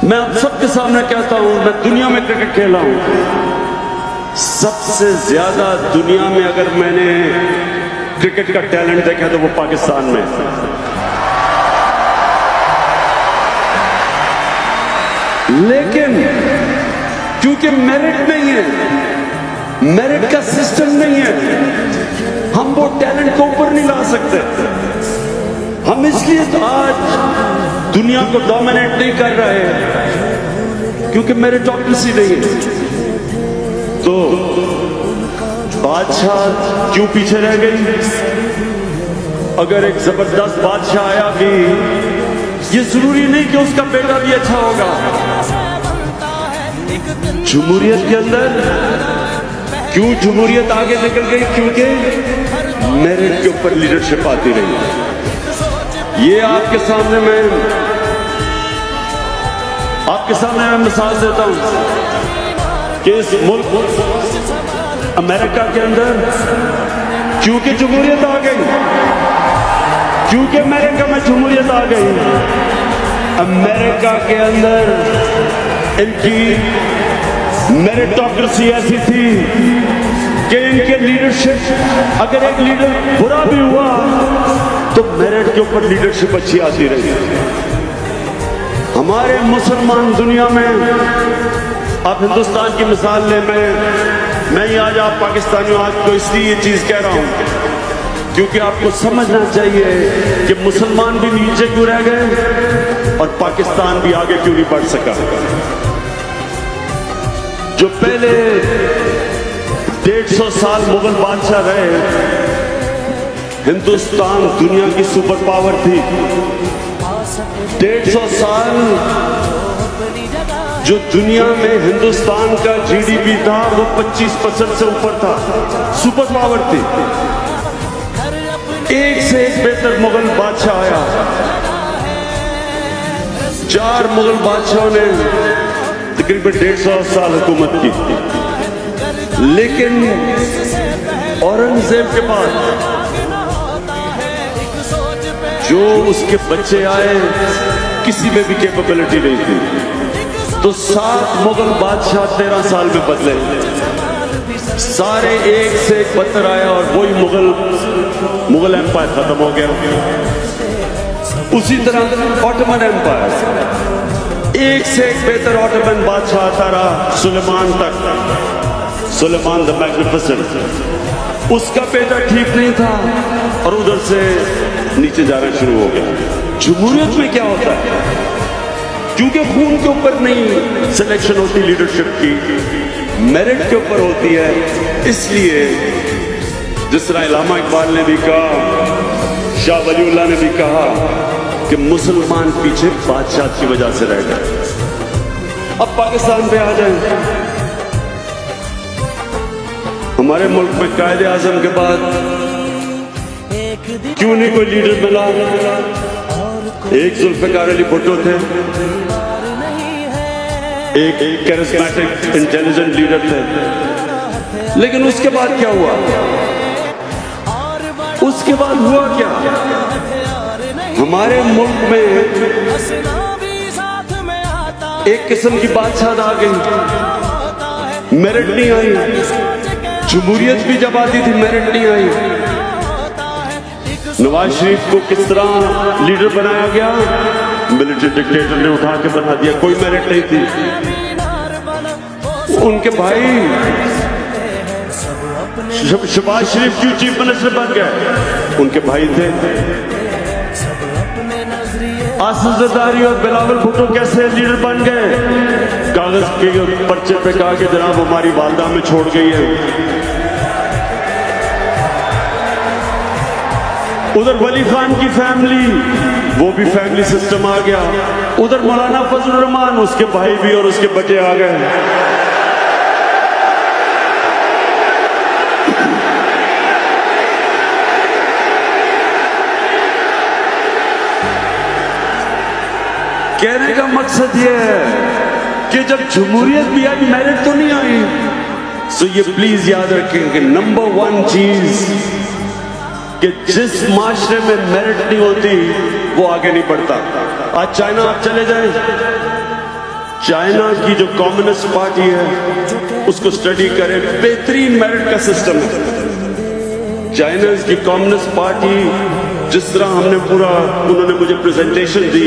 मैं आप सबके सामने कहता हूं, मैं दुनिया में क्रिकेट खेला हूं, सबसे ज्यादा दुनिया में अगर मैंने क्रिकेट का टैलेंट देखा तो वो पाकिस्तान में। लेकिन क्योंकि मेरिट नहीं है, मेरिट का सिस्टम नहीं है, हम वो टैलेंट को ऊपर नहीं ला सकते। हम इसलिए तो आज दुनिया को डोमिनेट नहीं कर रहे हैं क्योंकि मेरिटोक्रेसी नहीं है। तो बादशाह क्यों पीछे रह गई? अगर एक जबरदस्त बादशाह आया भी, ये जरूरी नहीं कि उसका बेटा भी अच्छा होगा। जमहूरियत के अंदर क्यों जमहूरियत आगे निकल गई? क्योंकि मेरिट के ऊपर लीडरशिप आती रही। ये आपके सामने मैं मिसाल देता हूं कि इस मुल्क अमेरिका के अंदर क्योंकि जमहूरियत आ गई, क्योंकि अमेरिका में जमहूरियत आ गई, अमेरिका के अंदर इनकी मेरिटोक्रेसी ऐसी थी कि इनके लीडरशिप, अगर एक लीडर बुरा भी हुआ तो मेरिट के ऊपर लीडरशिप अच्छी आती रही। हमारे मुसलमान दुनिया में, आप हिंदुस्तान की मिसाल लें, मैं ही आज आप पाकिस्तानियों आज को इसलिए ये चीज कह रहा हूं क्योंकि आपको समझना चाहिए कि मुसलमान भी नीचे क्यों रह गए और पाकिस्तान भी आगे क्यों नहीं बढ़ सका। जो पहले 150 साल मुगल बादशाह रहे, हिंदुस्तान दुनिया की सुपर पावर थी। 150 साल जो दुनिया में हिंदुस्तान का जीडीपी था वो 25% से ऊपर था, सुपर पावर थी। एक से एक बेहतर मुगल बादशाह आया। 4 मुगल बादशाहों ने तकरीबन 150 साल हुकूमत की। लेकिन औरंगजेब के बाद जो उसके बच्चे आए, किसी में भी कैपेबिलिटी नहीं थी। तो 7 मुगल बादशाह 13 साल में बदले, सारे एक से एक बदतर आया और वही मुगल एम्पायर खत्म हो गया। उसी तरह ऑटोमन एम्पायर, एक से एक बेहतर ऑटोमन बादशाह आता रहा सुलेमान तक, सुलेमान द मैग्निफिसेंट। उसका बेटा ठीक नहीं था और उधर से नीचे जाना शुरू हो गया। जमहूरियत में क्या होता है? क्योंकि खून के ऊपर नहीं सिलेक्शन होती लीडरशिप की, मेरिट के ऊपर होती है। इसलिए जिस तरह अल्लामा इकबाल ने भी कहा, शाह वलीउल्लाह ने भी कहा कि मुसलमान पीछे बादशाह की वजह से रह गए। अब पाकिस्तान पे आ जाए। हमारे मुल्क में कायदे आजम के बाद क्यों नहीं कोई लीडर मिला? एक जुल्फिकार अली भुट्टो थे, एक कैरिस्मेटिक इंटेलिजेंट लीडर थे। लेकिन उसके बाद क्या हुआ? उसके बाद हुआ क्या? हमारे मुल्क में एक किस्म की बादशाह आ गई, मेरिट नहीं आई। जमहूरियत भी जब आती थी मेरिट नहीं आई। नवाज शरीफ को किस तरह लीडर बनाया गया? मिलिट्री डिक्टेटर ने उठा के बना दिया, कोई मेरिट नहीं थी। उनके भाई शहबाज शरीफ क्यों चीफ मिनिस्टर बन गए? उनके भाई थे। आसिफ जरदारी और बिलावल भुट्टो कैसे लीडर बन गए? कागज के पर्चे पे कहा कि जनाब हमारी वालदा में छोड़ गई है। उधर वली खान की फैमिली, वो भी फैमिली सिस्टम आ गया। उधर मौलाना फजलुर रहमान, उसके भाई भी और उसके बेटे आ गए। कहने का मकसद ये है कि जब जमहूरियत भी आई, मेरिट तो नहीं आई। तो ये प्लीज याद रखें कि नंबर 1 चीज कि जिस माशरे में मेरिट नहीं होती वो आगे नहीं बढ़ता। आज चाइना आप चले जाएं, चाइना की जो कम्युनिस्ट पार्टी है उसको स्टडी करें, बेहतरीन मेरिट का सिस्टम है। चाइना की कम्युनिस्ट पार्टी जिस तरह हमने पूरा उन्होंने मुझे प्रेजेंटेशन दी,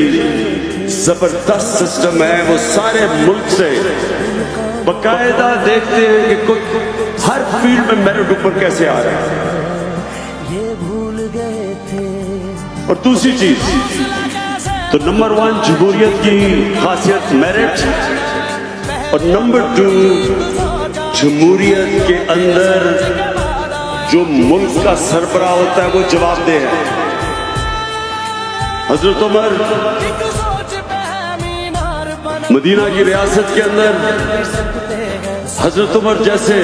जबरदस्त सिस्टम है। वो सारे मुल्क से बकायदा देखते हैं कि कोई हर फील्ड में मेरिट ऊपर कैसे आ रहा है। और दूसरी चीज तो नंबर 1 जमहूरियत की खासियत मेरिट, और नंबर 2 जमहूरियत के अंदर जो मुल्क का सरबराह होता है वो जवाबदेह है। हजरत उमर मदीना की रियासत के अंदर हजरत उमर जैसे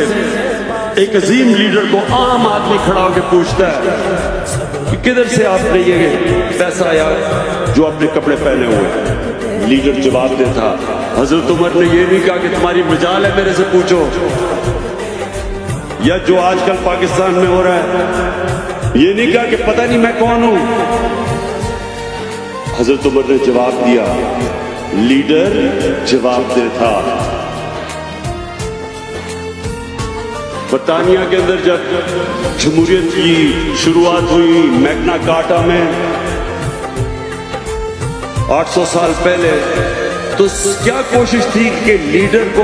एक अजीम लीडर को आम आदमी खड़ा होकर पूछता है कि किधर से आपने ये पैसा आया जो आपने कपड़े पहने हुए। लीडर जवाब देता, हजरत उमर ने ये नहीं कहा कि तुम्हारी मजाल है मेरे से पूछो, या जो आजकल पाकिस्तान में हो रहा है ये नहीं कहा कि पता नहीं मैं कौन हूं। हजरत उमर ने जवाब दिया, लीडर जवाब देता। बरतानिया के अंदर जब जमहूरियत की शुरुआत हुई मैग्ना कार्टा में 800 साल पहले, तो क्या कोशिश थी कि लीडर को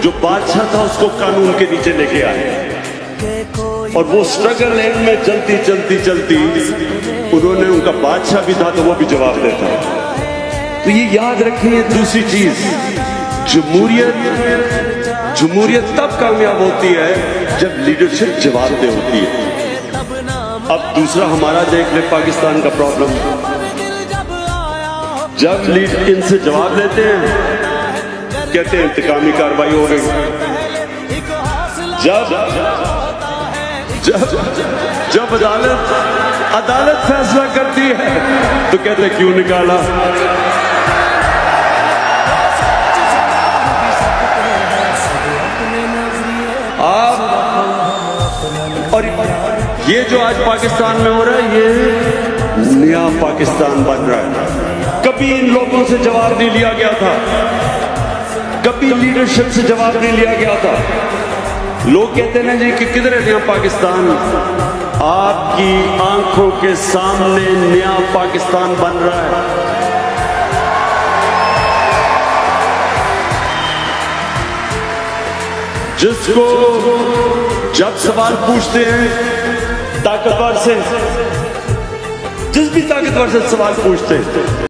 जो बादशाह था उसको कानून के नीचे लेके आए। और वो स्ट्रगल एंड में चलती उन्होंने, उनका बादशाह भी था तो वो भी जवाब देता। तो ये याद रखिए। दूसरी चीज, जमहूरियत तब कामयाब होती है जब लीडरशिप जवाबदेह होती है। अब दूसरा हमारा देख ले पाकिस्तान का प्रॉब्लम, जब लीडर इनसे जवाब लेते हैं कहते हैं इंतकामी कार्रवाई हो गई। जब अदालत फैसला करती है तो कहते हैं क्यों निकाला। और ये जो आज पाकिस्तान में हो रहा है ये नया पाकिस्तान बन रहा है। कभी इन लोगों से जवाब नहीं लिया गया था, कभी लीडरशिप से जवाब नहीं लिया गया था। लोग कहते हैं जी कि किधर है नया पाकिस्तान। आपकी आंखों के सामने नया पाकिस्तान बन रहा है। जिसको जब सवाल पूछते हैं ताकतवर से, जिस भी ताकतवर से सवाल पूछते हैं